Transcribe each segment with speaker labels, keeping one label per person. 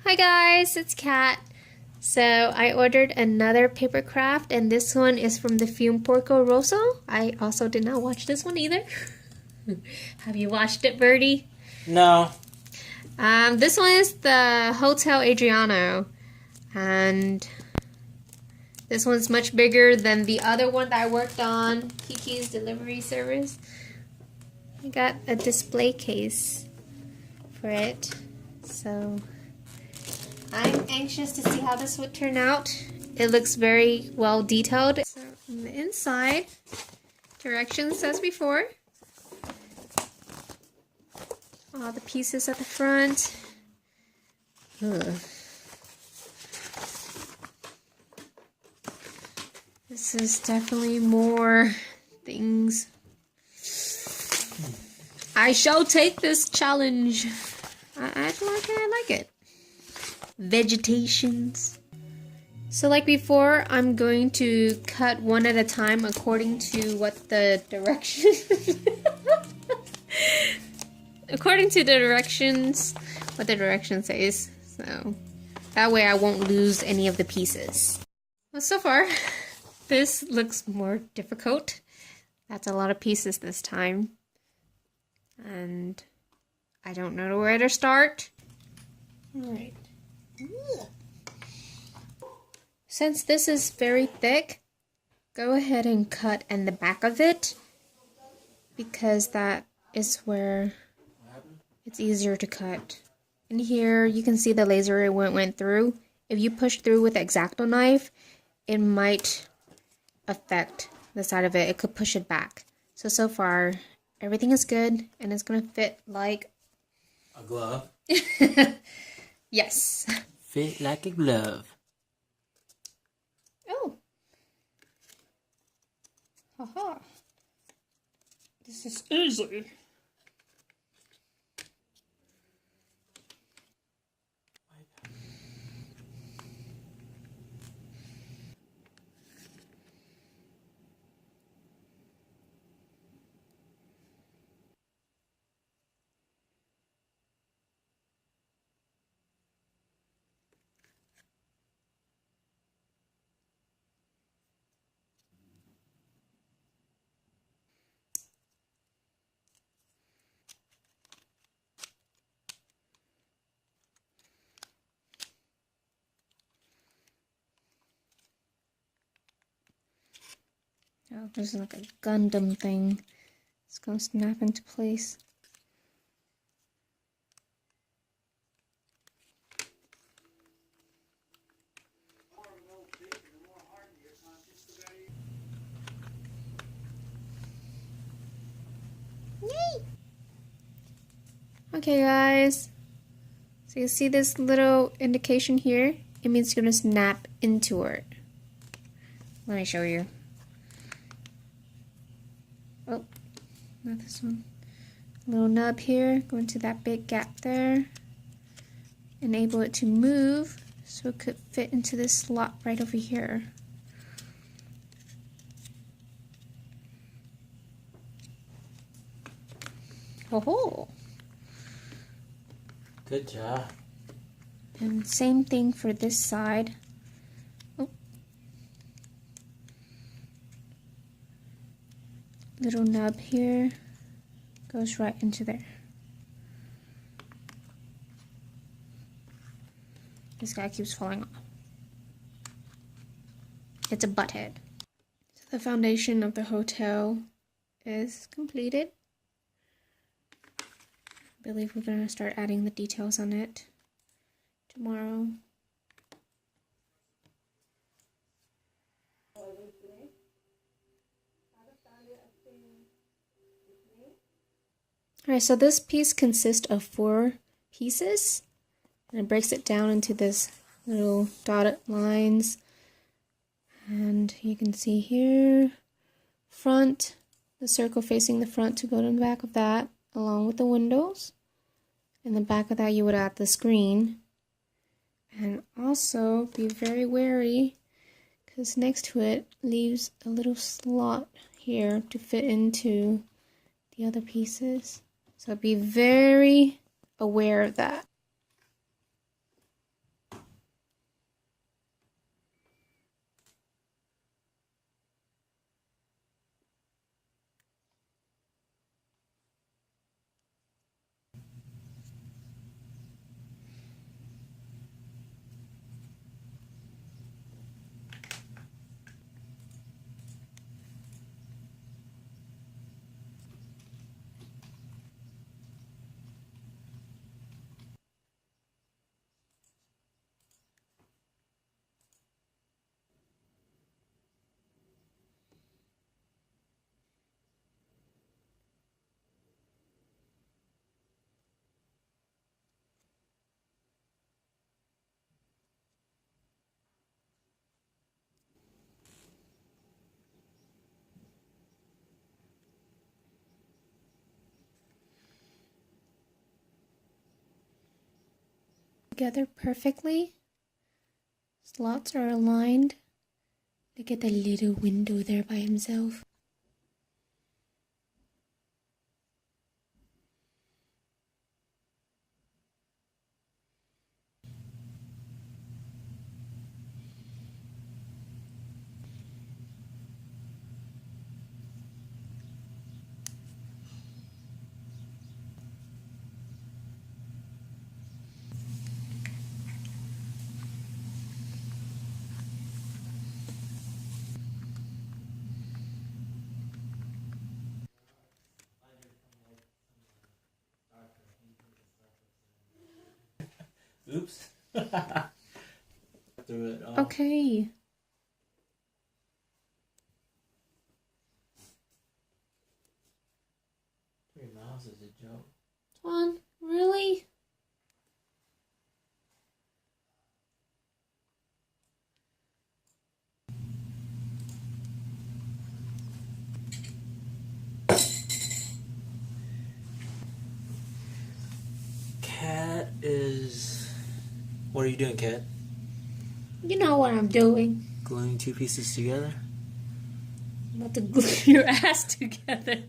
Speaker 1: Hi guys, it's Kat. So I ordered another papercraft and this one is from the film Porco Rosso. I also did not watch this one either. Have you watched it, Birdie?
Speaker 2: No.
Speaker 1: This one is the Hotel Adriano. And this one's much bigger than the other one that I worked on, Kiki's delivery service. I got a display case for it. So I'm anxious to see how this would turn out. It looks very well detailed. So on the inside, directions as before. All the pieces at the front. Ugh. This is definitely more things. I shall take this challenge. I like it. Vegetations. So like before, I'm going to cut one at a time according to what the direction according to the directions, what the direction says. So that way I won't lose any of the pieces. Well, so far this looks more difficult. That's a lot of pieces this time. And I don't know where to start. Alright. Since this is very thick, go ahead and cut in the back of it because that is where it's easier to cut. In here, you can see the laser it went through. If you push through with the X-Acto knife, it might affect the side of it. It could push it back. So far, everything is good and it's going to fit like
Speaker 2: a glove.
Speaker 1: Yes.
Speaker 2: Fit like a glove.
Speaker 1: Oh. Haha. This is easy. Oh, there's like a Gundam thing. It's gonna snap into place. Yay! Okay, guys. So you see this little indication here? It means you're gonna snap into it. Let me show you. Oh, not this one. Little nub here, go into that big gap there. Enable it to move so it could fit into this slot right over here. Oh-ho!
Speaker 2: Good job.
Speaker 1: And same thing for this side. Oh. Little nub here goes right into there. This guy keeps falling off. It's a butt head. So the foundation of the hotel is completed. I believe we're going to start adding the details on it tomorrow. Alright, so this piece consists of 4 pieces, and it breaks it down into this little dotted lines. And you can see here, front, the circle facing the front to go to the back of that, along with the windows. In the back of that you would add the screen. And also be very wary because next to it leaves a little slot here to fit into the other pieces. So be very aware of that. together perfectly. Slots are aligned. Look at the little window there by himself.
Speaker 2: Oops. Threw it off.
Speaker 1: Okay.
Speaker 2: $3 is a joke.
Speaker 1: Swan, really?
Speaker 2: Cat is... What are you doing, Cat?
Speaker 1: You know what I'm doing.
Speaker 2: Gluing two pieces together?
Speaker 1: I'm about to glue your ass together.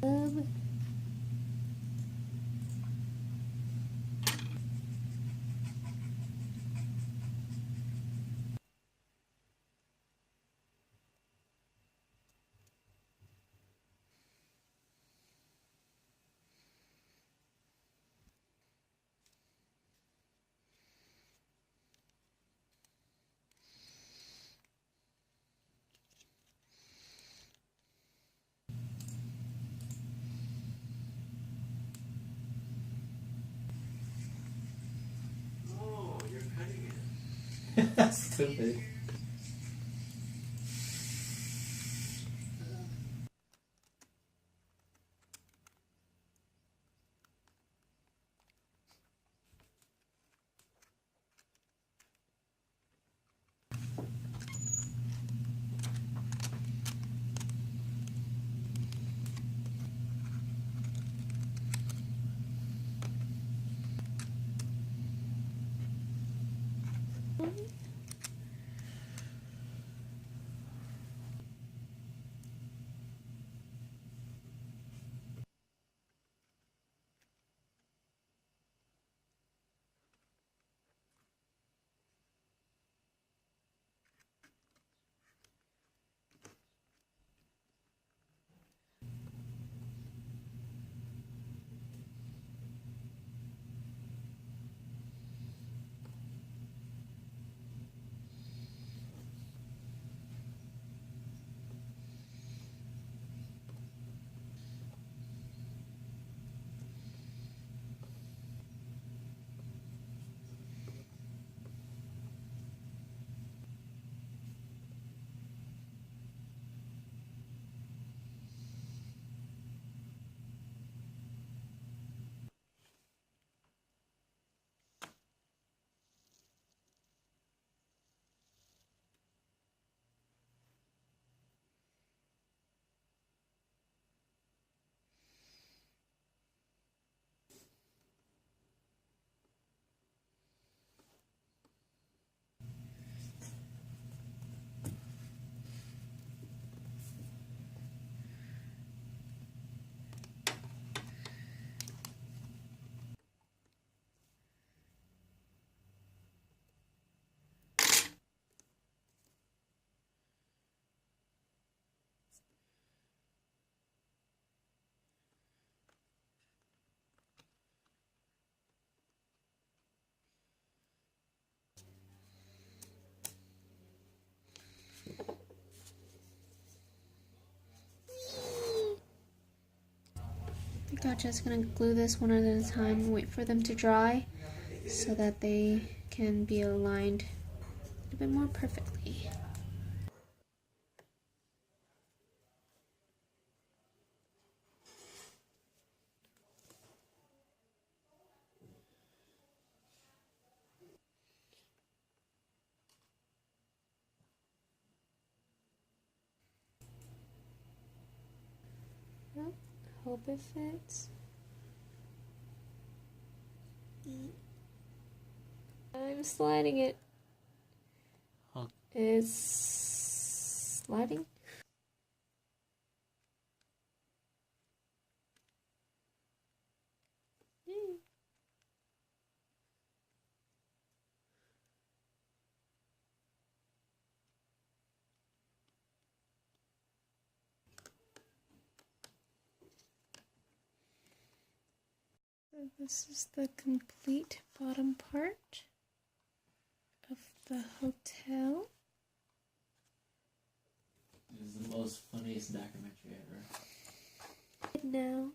Speaker 2: Oh, you're cutting it. That's stupid.
Speaker 1: I'm just gonna glue this one at a time and wait for them to dry so that they can be aligned a little bit more perfectly. Well, hope it fits. I'm sliding it.
Speaker 2: Huh.
Speaker 1: It's sliding. Yay. So this is the complete bottom part of the hotel.
Speaker 2: It was the most funniest documentary ever.
Speaker 1: Now,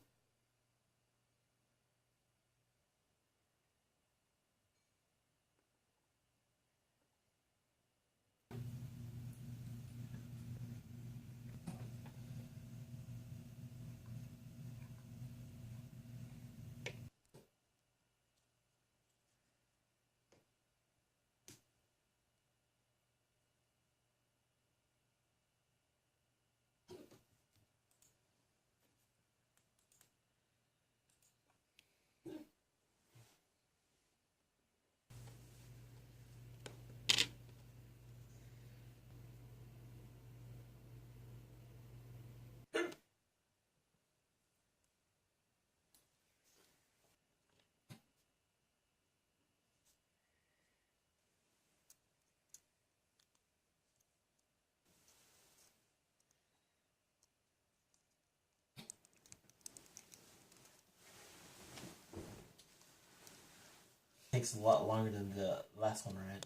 Speaker 2: Takes a lot longer than the last one, right?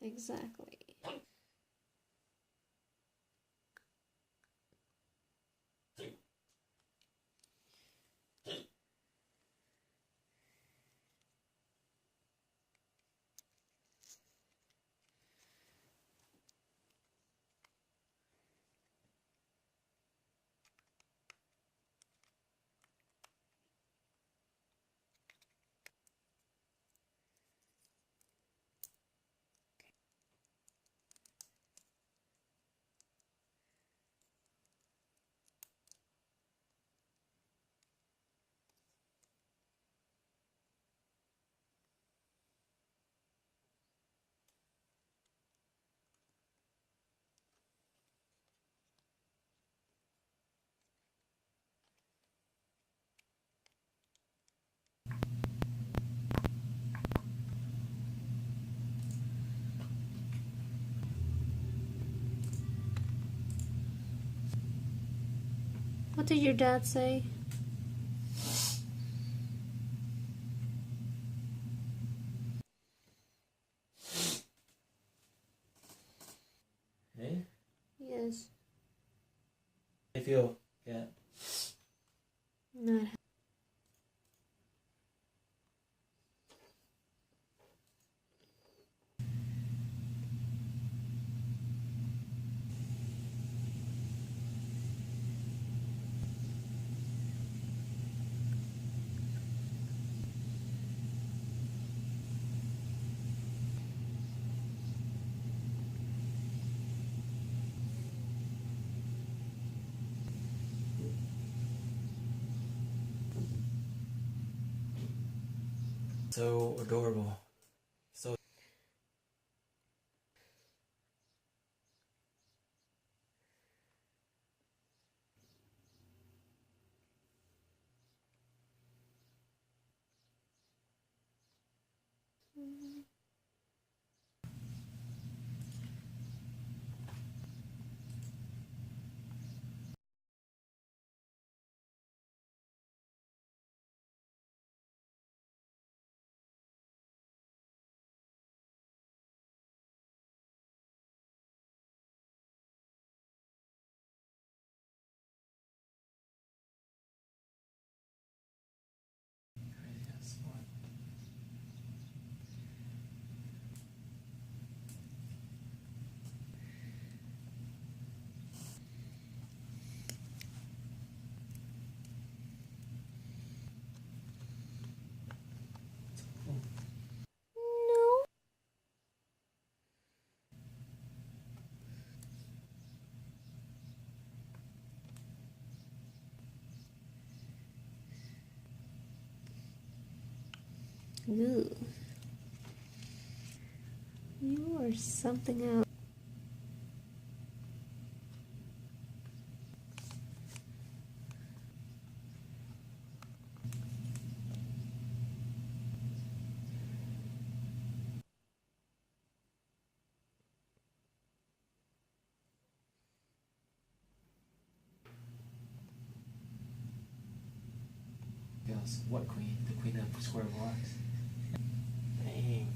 Speaker 1: exactly. What did your dad say?
Speaker 2: Hey?
Speaker 1: Yes.
Speaker 2: I feel, yeah.
Speaker 1: Not
Speaker 2: So adorable. So
Speaker 1: Ooh. You are something else.
Speaker 2: Yes, what queen? The queen of square blocks. Dang.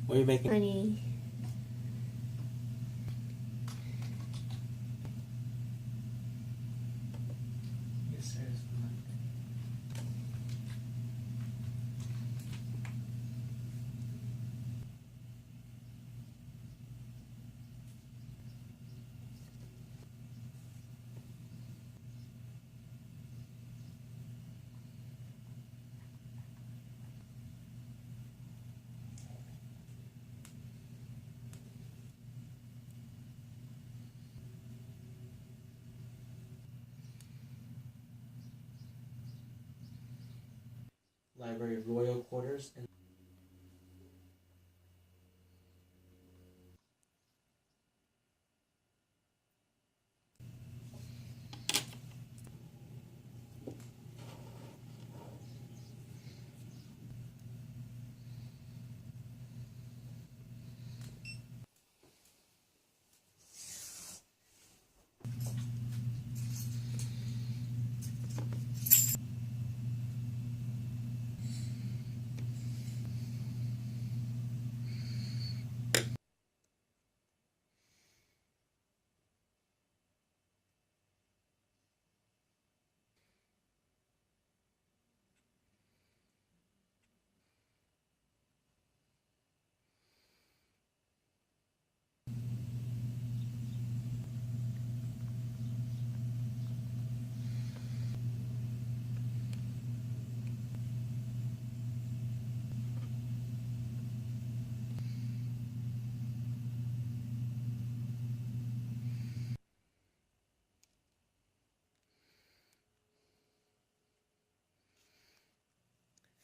Speaker 2: What are you making?
Speaker 1: Honey.
Speaker 2: Yes, sir. Library Royal Quarters and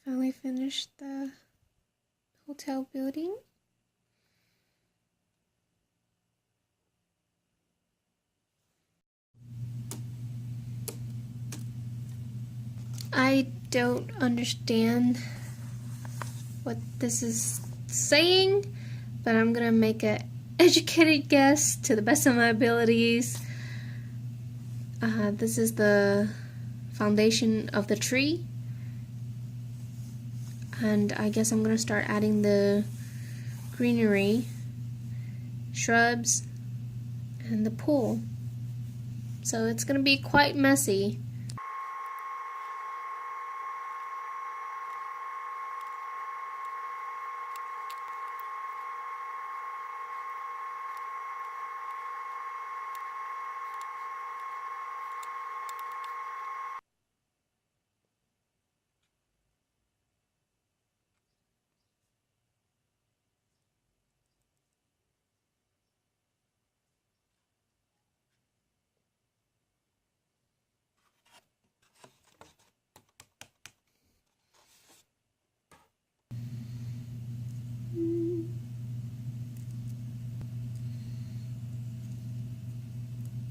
Speaker 1: Finally finished the hotel building. I don't understand what this is saying, but I'm gonna make an educated guess to the best of my abilities. This is the foundation of the tree, and I guess I'm gonna start adding the greenery, shrubs, and the pool. So it's gonna be quite messy.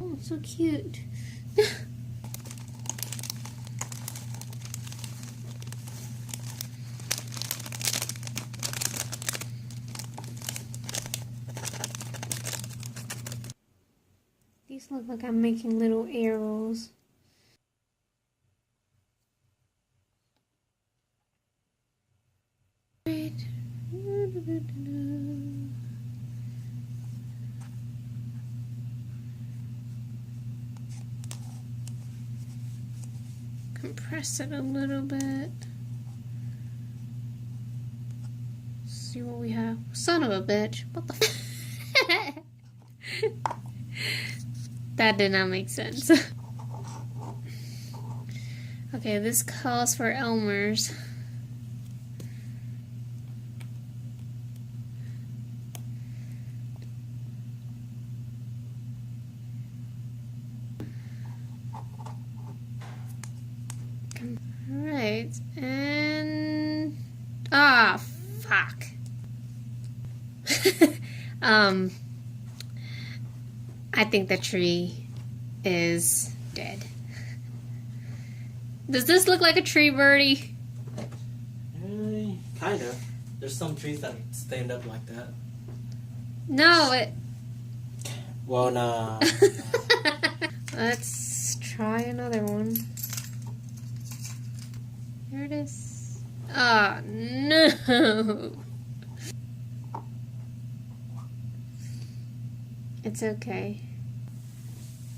Speaker 1: Oh, so cute. These look like I'm making little arrows. Compress it a little bit. See what we have. Son of a bitch. What the f. That did not make sense. Okay, this calls for Elmer's. Alright, and... Ah! um, I think the tree is dead. Does this look like a tree, Birdie?
Speaker 2: Kinda. There's some trees that stand up like that.
Speaker 1: No, it...
Speaker 2: Well, nah.
Speaker 1: Let's try another one. Here it is. Oh, no. It's okay.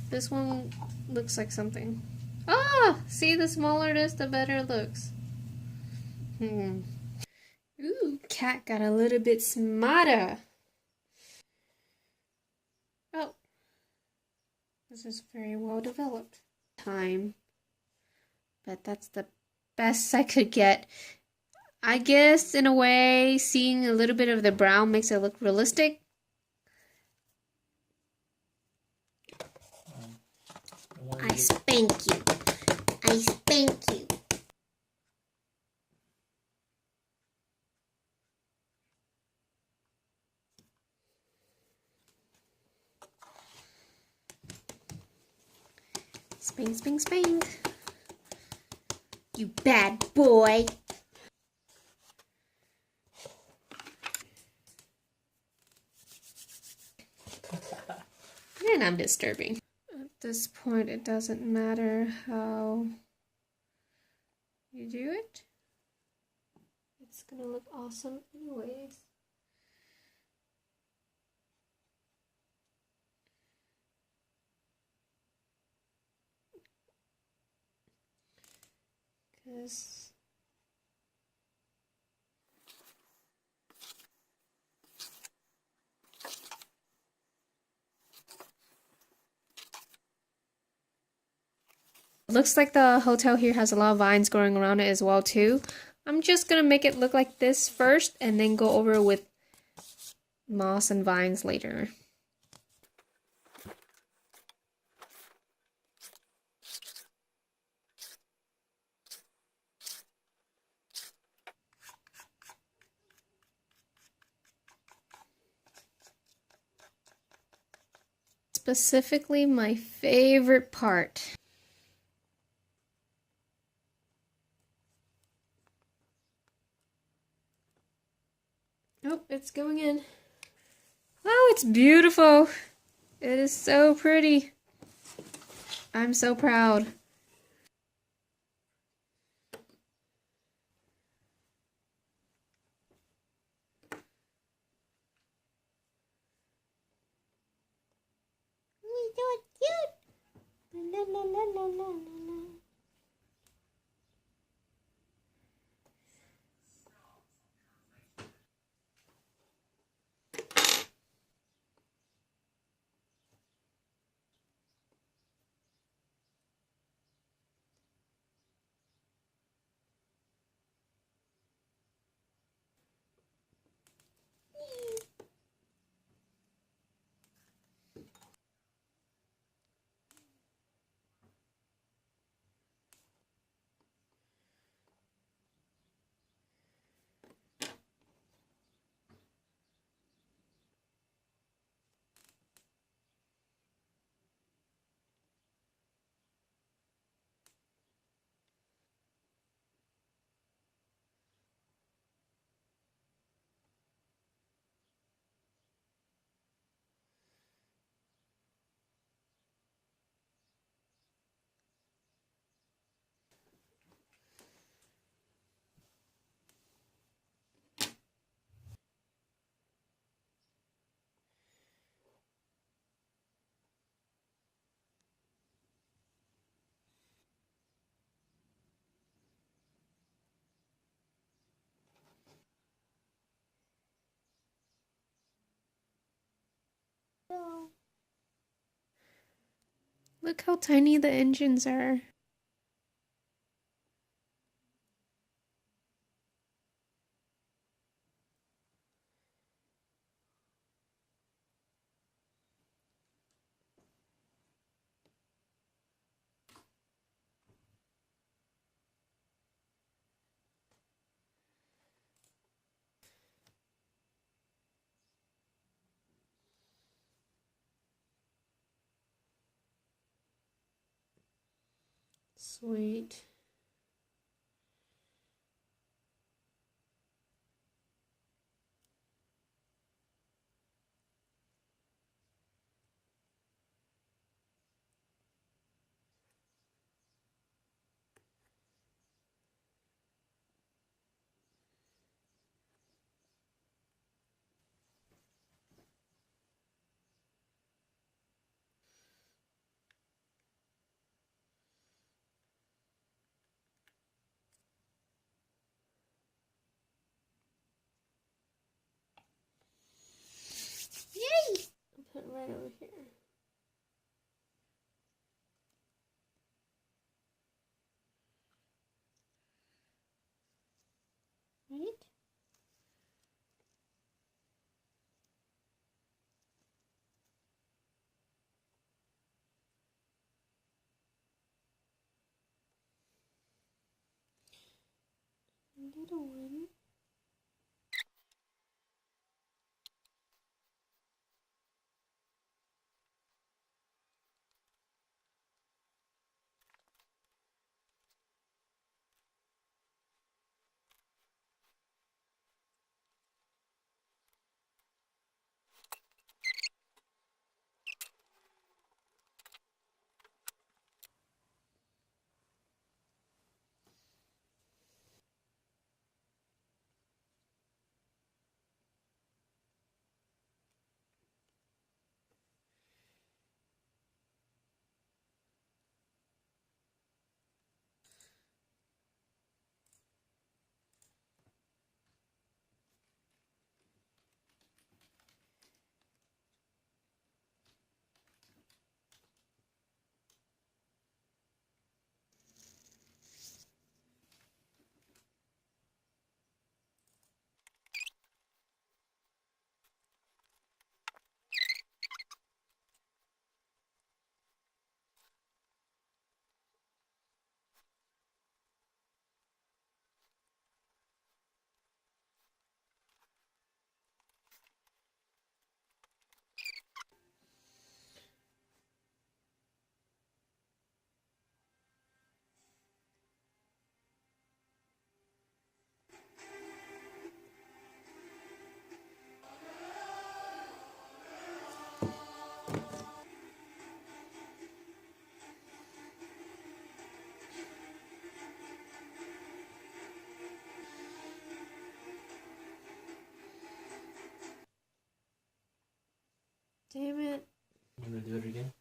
Speaker 1: This one looks like something. Ah! See, the smaller it is, the better it looks. Ooh, cat got a little bit smarter. Oh. This is very well developed. But that's the best I could get. I guess, in a way, seeing a little bit of the brown makes it look realistic. I spank you. I spank you. Spank, spank, spank. You bad boy. And I'm disturbing. At this point, it doesn't matter how you do it. It's gonna look awesome anyways. Because it looks like the hotel here has a lot of vines growing around it as well too. I'm just gonna make it look like this first and then go over with moss and vines later. Specifically, my favorite part. Oh, it's going in. Oh, it's beautiful. It is so pretty. I'm so proud. We do it cute. La la la la la la. Look how tiny the engines are. Sweet. Yay! I'll put it right over here. Right? A little one. Damn it.
Speaker 2: You want to do it again?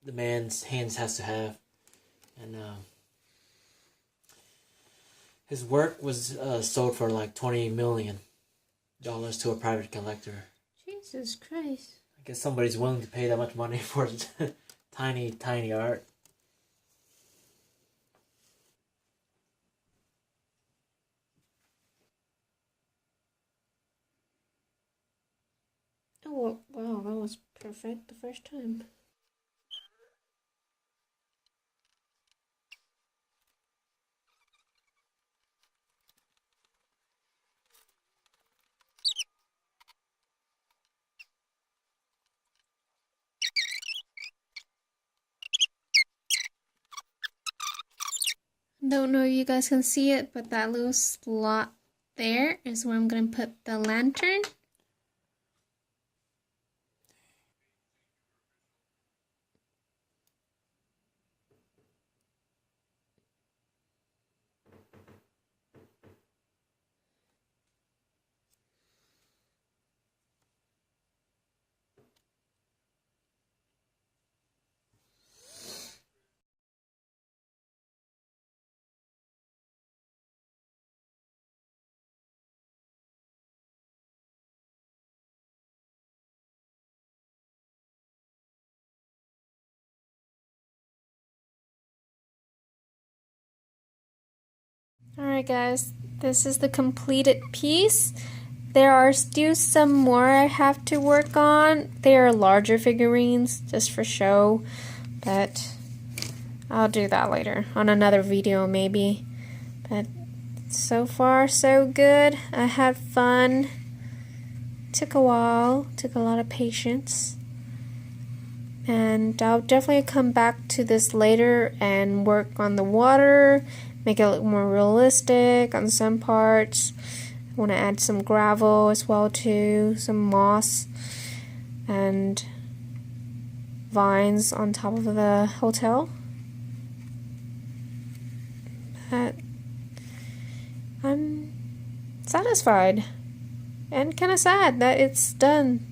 Speaker 2: The man's hands has to have, and his work was sold for like $20 million to a private collector.
Speaker 1: Jesus Christ.
Speaker 2: I guess somebody's willing to pay that much money for tiny art.
Speaker 1: Oh, wow, that was perfect the first time. Don't know if you guys can see it, but that little slot there is where I'm going to put the lantern. Alright guys, this is the completed piece. There are still some more I have to work on. They are larger figurines, just for show, but I'll do that later, on another video maybe. But So far, so good. I had fun. Took a while, took a lot of patience. And I'll definitely come back to this later and work on the water, make it look more realistic on some parts. I want to add some gravel as well too, some moss and vines on top of the hotel. But I'm satisfied and kind of sad that it's done.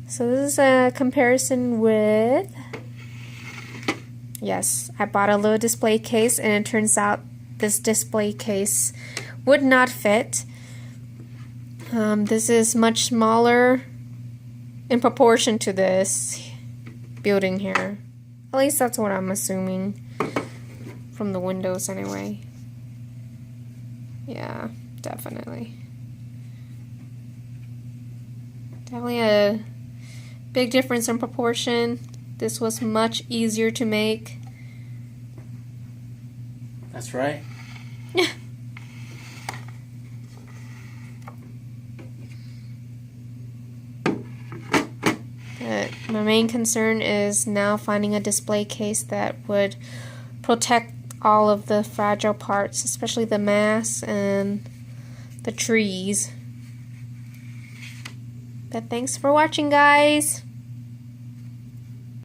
Speaker 1: So this is a comparison with, yes, I bought a little display case and it turns out this display case would not fit. This is much smaller in proportion to this building here. At least that's what I'm assuming from the windows anyway. Yeah, definitely. Definitely a big difference in proportion. This was much easier to make.
Speaker 2: That's right.
Speaker 1: But my main concern is now finding a display case that would protect all of the fragile parts, especially the mass and the trees. But thanks for watching, guys.